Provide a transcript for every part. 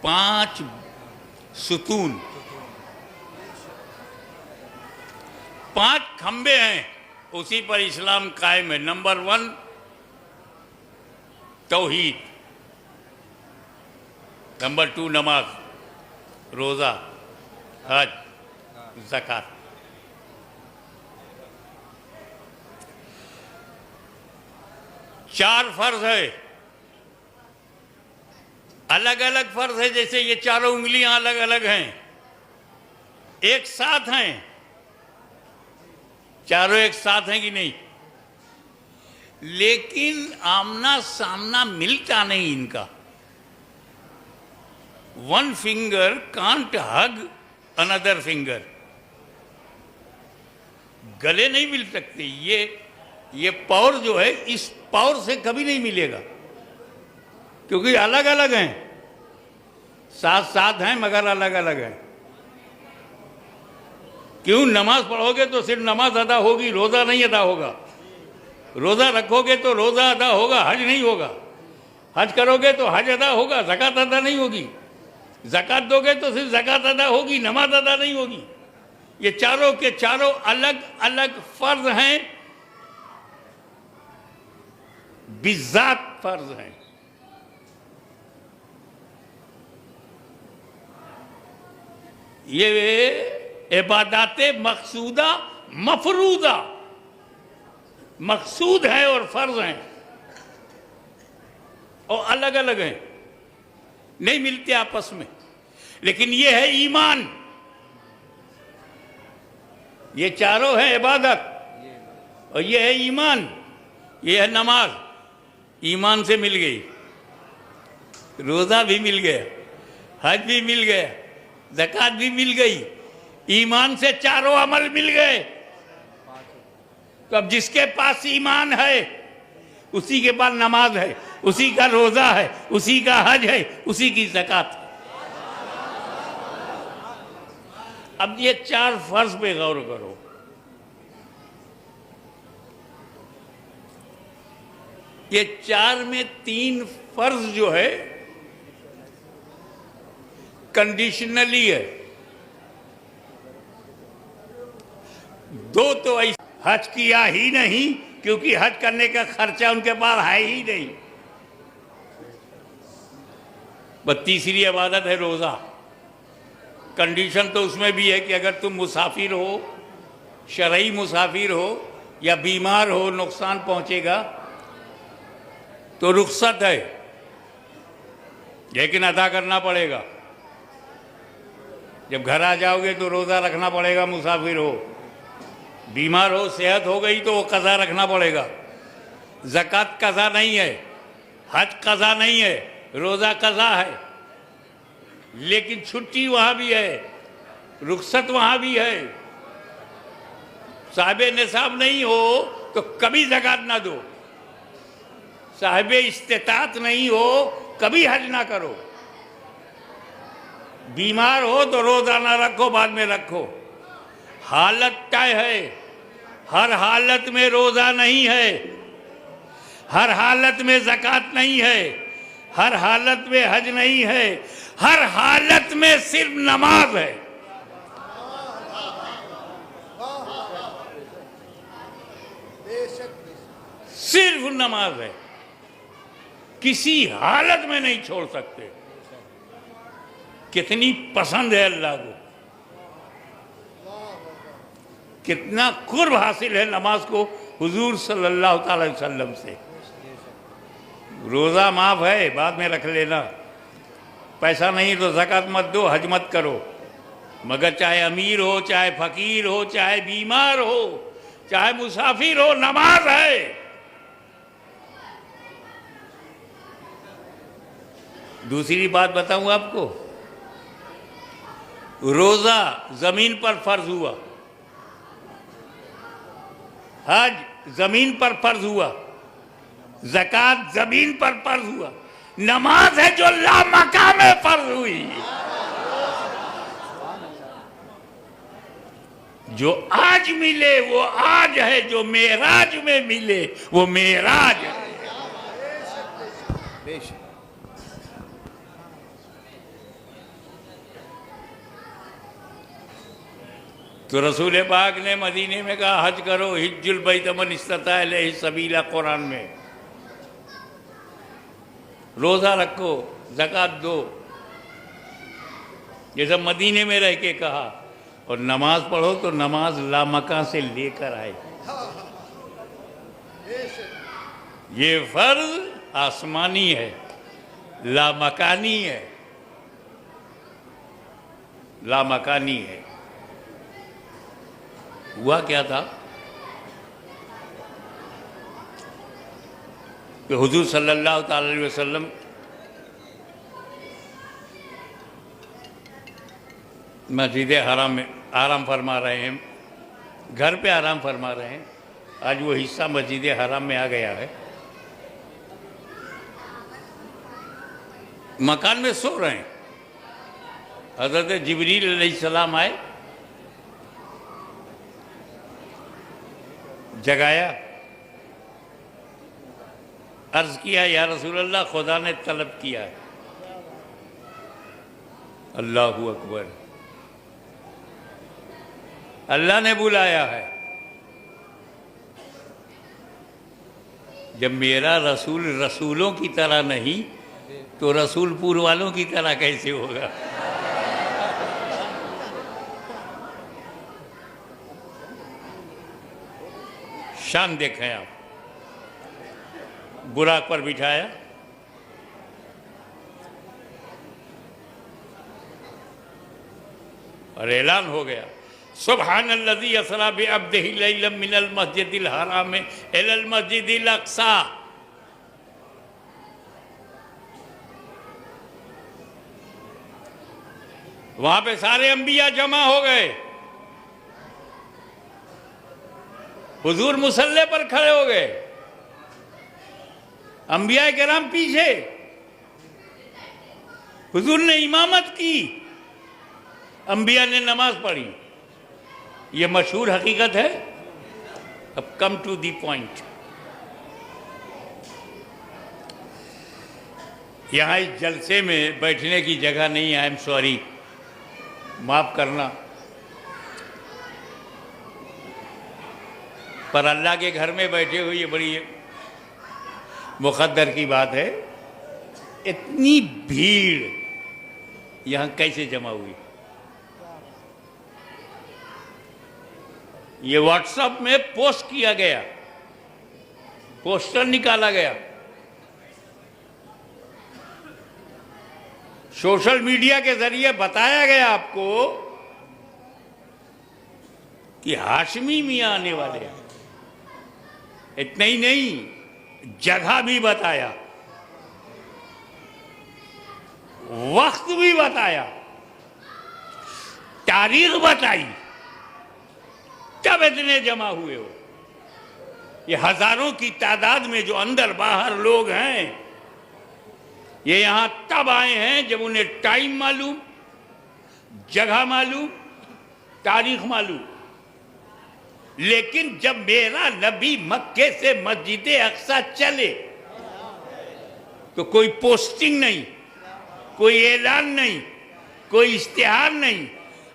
5 सुतून, 5 खंबे हैं, उसी पर इस्लाम कायम है। नंबर 1 तौहीद, नंबर 2 नमाज, रोज़ा, हज, ज़कात। चार फर्ज है, अलग अलग फर्ज है। जैसे ये चारों उंगलियां अलग अलग हैं, एक साथ हैं, चारों एक साथ हैं कि नहीं, लेकिन आमना सामना मिलता नहीं इनका। 1 finger can't hug another finger, गले नहीं मिल सकते। ये पावर जो है इस पावर से कभी नहीं मिलेगा, क्योंकि अलग अलग हैं, साथ साथ हैं मगर अलग अलग हैं। क्यों? नमाज पढ़ोगे तो सिर्फ नमाज अदा होगी, रोज़ा नहीं अदा होगा। रोज़ा रखोगे तो रोज़ा अदा होगा, हज नहीं होगा। हज करोगे तो हज अदा होगा, ज़कात अदा नहीं होगी। ज़कात दोगे तो सिर्फ ज़कात अदा होगी, नमाज अदा नहीं होगी। ये चारों के चारों अलग अलग फर्ज हैं, बिज़ात फर्ज हैं। ये इबादत मकसूदा मफरूदा, मकसूद है और फर्ज हैं, और अलग अलग हैं, नहीं मिलते आपस में। लेकिन ये है ईमान, ये चारों है इबादत और ये है ईमान, ये है नमाज। ईमान से मिल गई, रोज़ा भी मिल गया, हज भी मिल गया, ज़कात भी मिल गई। ईमान से चारों अमल मिल गए। तो अब जिसके पास ईमान है उसी के पास नमाज है, उसी का रोज़ा है, उसी का हज है, उसी की ज़कात है। अब ये 4 फर्ज पे गौर करो। ये 4 में 3 फर्ज जो है कंडीशनली है, 2 तो ऐसे हज किया ही नहीं, क्योंकि हज करने का खर्चा उनके पास है ही नहीं। बस तीसरी इबादत है रोज़ा। कंडीशन तो उसमें भी है कि अगर तुम मुसाफिर हो, शरई मुसाफिर हो या बीमार हो, नुकसान पहुंचेगा तो रुख्सत है, लेकिन अदा करना पड़ेगा। जब घर आ जाओगे तो रोज़ा रखना पड़ेगा, मुसाफिर हो। बीमार हो, सेहत हो गई तो वो कज़ा रखना पड़ेगा। ज़कात कज़ा नहीं है, हज कज़ा नहीं है, रोज़ा कज़ा है। लेकिन छुट्टी वहाँ भी है, रुख्सत वहाँ भी है। साहिब निसाब नहीं हो तो कभी ज़कात ना दो, साहिब इस्तिताअत नहीं हो कभी हज ना करो। बीमार हो तो रोज़ा ना रखो, बाद में रखो। हालत तय है, हर हालत में रोज़ा नहीं है, हर हालत में ज़कात नहीं है, हर हालत में हज नहीं है, हर हालत में सिर्फ नमाज है। सिर्फ नमाज है, किसी हालत में नहीं छोड़ सकते। कितनी पसंद है अल्लाह को, कितना कुर्ब हासिल है नमाज को हुजूर सल्लल्लाहु अलैहि वसल्लम से। रोज़ा माफ़ है, बाद में रख लेना। पैसा नहीं तो ज़कात मत दो, हज मत करो। मगर चाहे अमीर हो, चाहे फ़कीर हो, चाहे बीमार हो, चाहे मुसाफिर हो, नमाज है। दूसरी बात बताऊं आपको, रोज़ा ज़मीन पर फ़र्ज हुआ, हज ज़मीन पर फ़र्ज हुआ, ज़कात ज़मीन पर फ़र्ज हुआ। नमाज है जो लामकाम में फ़र्ज हुई, जो आज मिले वो आज है, जो मेराज में मिले वो मेराज है। तो रसूल पाक ने मदीने में कहा हज करो, हिज्जुल बैत मन इस्तता इलैहि सबीला, कुरान में। रोज़ा रखो, ज़कात दो, ये सब मदीने में रह के कहा। और नमाज पढ़ो तो नमाज लामका से लेकर आए। ये फर्ज आसमानी है, लामकानी है, लामकानी है। हुआ क्या था कि हुजूर सल्लल्लाहु अलैहि वसल्लम मस्जिद हराम में आराम फरमा रहे हैं, घर पे आराम फरमा रहे हैं। आज वो हिस्सा मस्जिद हराम में आ गया है। मकान में सो रहे हैं, हज़रत जिब्रील अलैहिस्सलाम आए, जगाया, अर्ज किया या रसूल अल्लाह, खुदा ने तलब किया है। अल्लाहु अकबर, अल्लाह ने बुलाया है। जब मेरा रसूल रसूलों की तरह नहीं तो रसूलपुर वालों की तरह कैसे होगा? शान देखें आप। बुराक पर बिठाया, और ऐलान हो गया, सुब्हानल्लज़ी असरा बिअब्दिही लैलन मिनल मस्जिदिल हराम इलल मस्जिदिल अक़सा। वहां पे सारे अंबिया जमा हो गए। हुजूर मुसल्ले पर खड़े हो गए, अंबिया किराम पीछे। हुजूर ने इमामत की, अंबिया ने नमाज पढ़ी। ये मशहूर हकीकत है। अब कम टू दी पॉइंट। यहाँ इस जलसे में बैठने की जगह नहीं है, आई एम सॉरी, माफ करना। पर अल्लाह के घर में बैठे हुए ये बड़ी मुकद्दर की बात है। इतनी भीड़ यहाँ कैसे जमा हुई? ये व्हाट्सएप में पोस्ट किया गया, पोस्टर निकाला गया, सोशल मीडिया के जरिए बताया गया आपको कि हाशमी मियां आने वाले हैं। इतना ही नहीं, जगह भी बताया, वक्त भी बताया, तारीख बताई। कब इतने जमा हुए हो? ये हजारों की तादाद में जो अंदर बाहर लोग हैं, ये यहां तब आए हैं जब उन्हें टाइम मालूम, जगह मालूम, तारीख मालूम। लेकिन जब मेरा नबी मक्के से मस्जिद अक्सा चले तो कोई पोस्टिंग नहीं, कोई ऐलान नहीं, कोई इश्तिहार नहीं।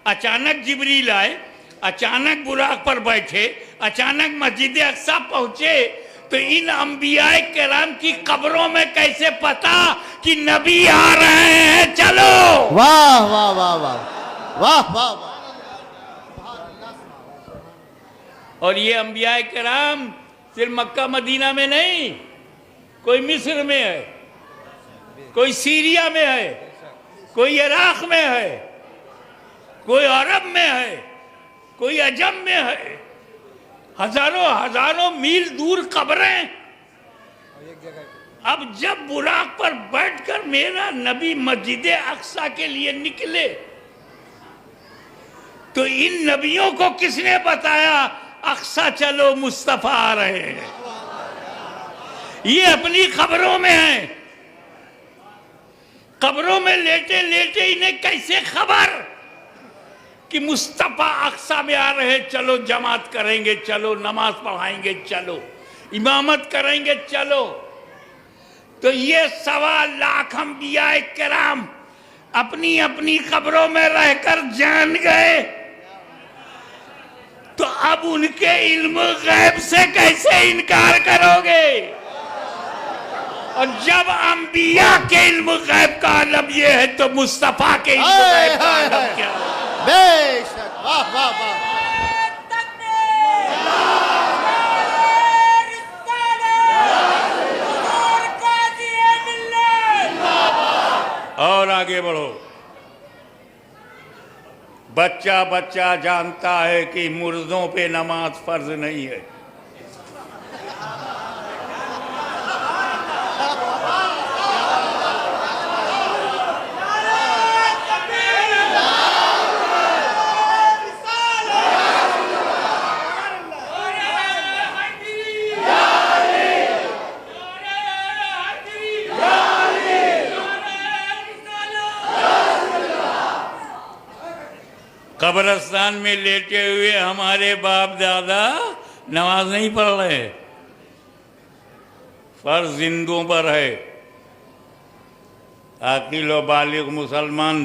अचानक जिब्रील आए, अचानक बुराक पर बैठे, अचानक मस्जिद अक्सा पहुंचे, तो इन अंबियाए किराम की कब्रों में कैसे पता कि नबी आ रहे हैं? चलो, वाह वाह वाह वाह वाह वाह वाह। और ये अंबियाए किराम सिर्फ मक्का मदीना में नहीं, कोई मिस्र में है, कोई सीरिया में है, कोई इराक में है, कोई अरब में है, कोई अजम में है। हजारों हजारों मील दूर कब्रें। अब जब बुराक पर बैठकर मेरा नबी मस्जिद अक्सा के लिए निकले तो इन नबियों को किसने बताया अक्सा चलो मुस्तफा आ रहे हैं? ये अपनी खबरों में हैं। कब्रों में लेटे लेटे इन्हें कैसे खबर कि मुस्तफा अक्सा में आ रहे, चलो जमात करेंगे, चलो नमाज पढ़ाएंगे, चलो इमामत करेंगे, चलो। तो ये 1.25 लाख अंबियाए किराम अपनी अपनी कब्रों में रहकर जान गए तो अब उनके इल्म गैब से कैसे इनकार करोगे? और जब अंबिया के इल्म गैब का आलम ये है तो मुस्तफा के इल्म गैब का आलम क्या है? बेशक, वाह वाह वाह। और आगे बढ़ो। बच्चा बच्चा जानता है कि मुर्दों पे नमाज फर्ज नहीं है। कब्रिस्तान में लेटे हुए हमारे बाप दादा नमाज नहीं पढ़ रहे, फर्ज जिंदों पर है। आकिल व बालिग मुसलमान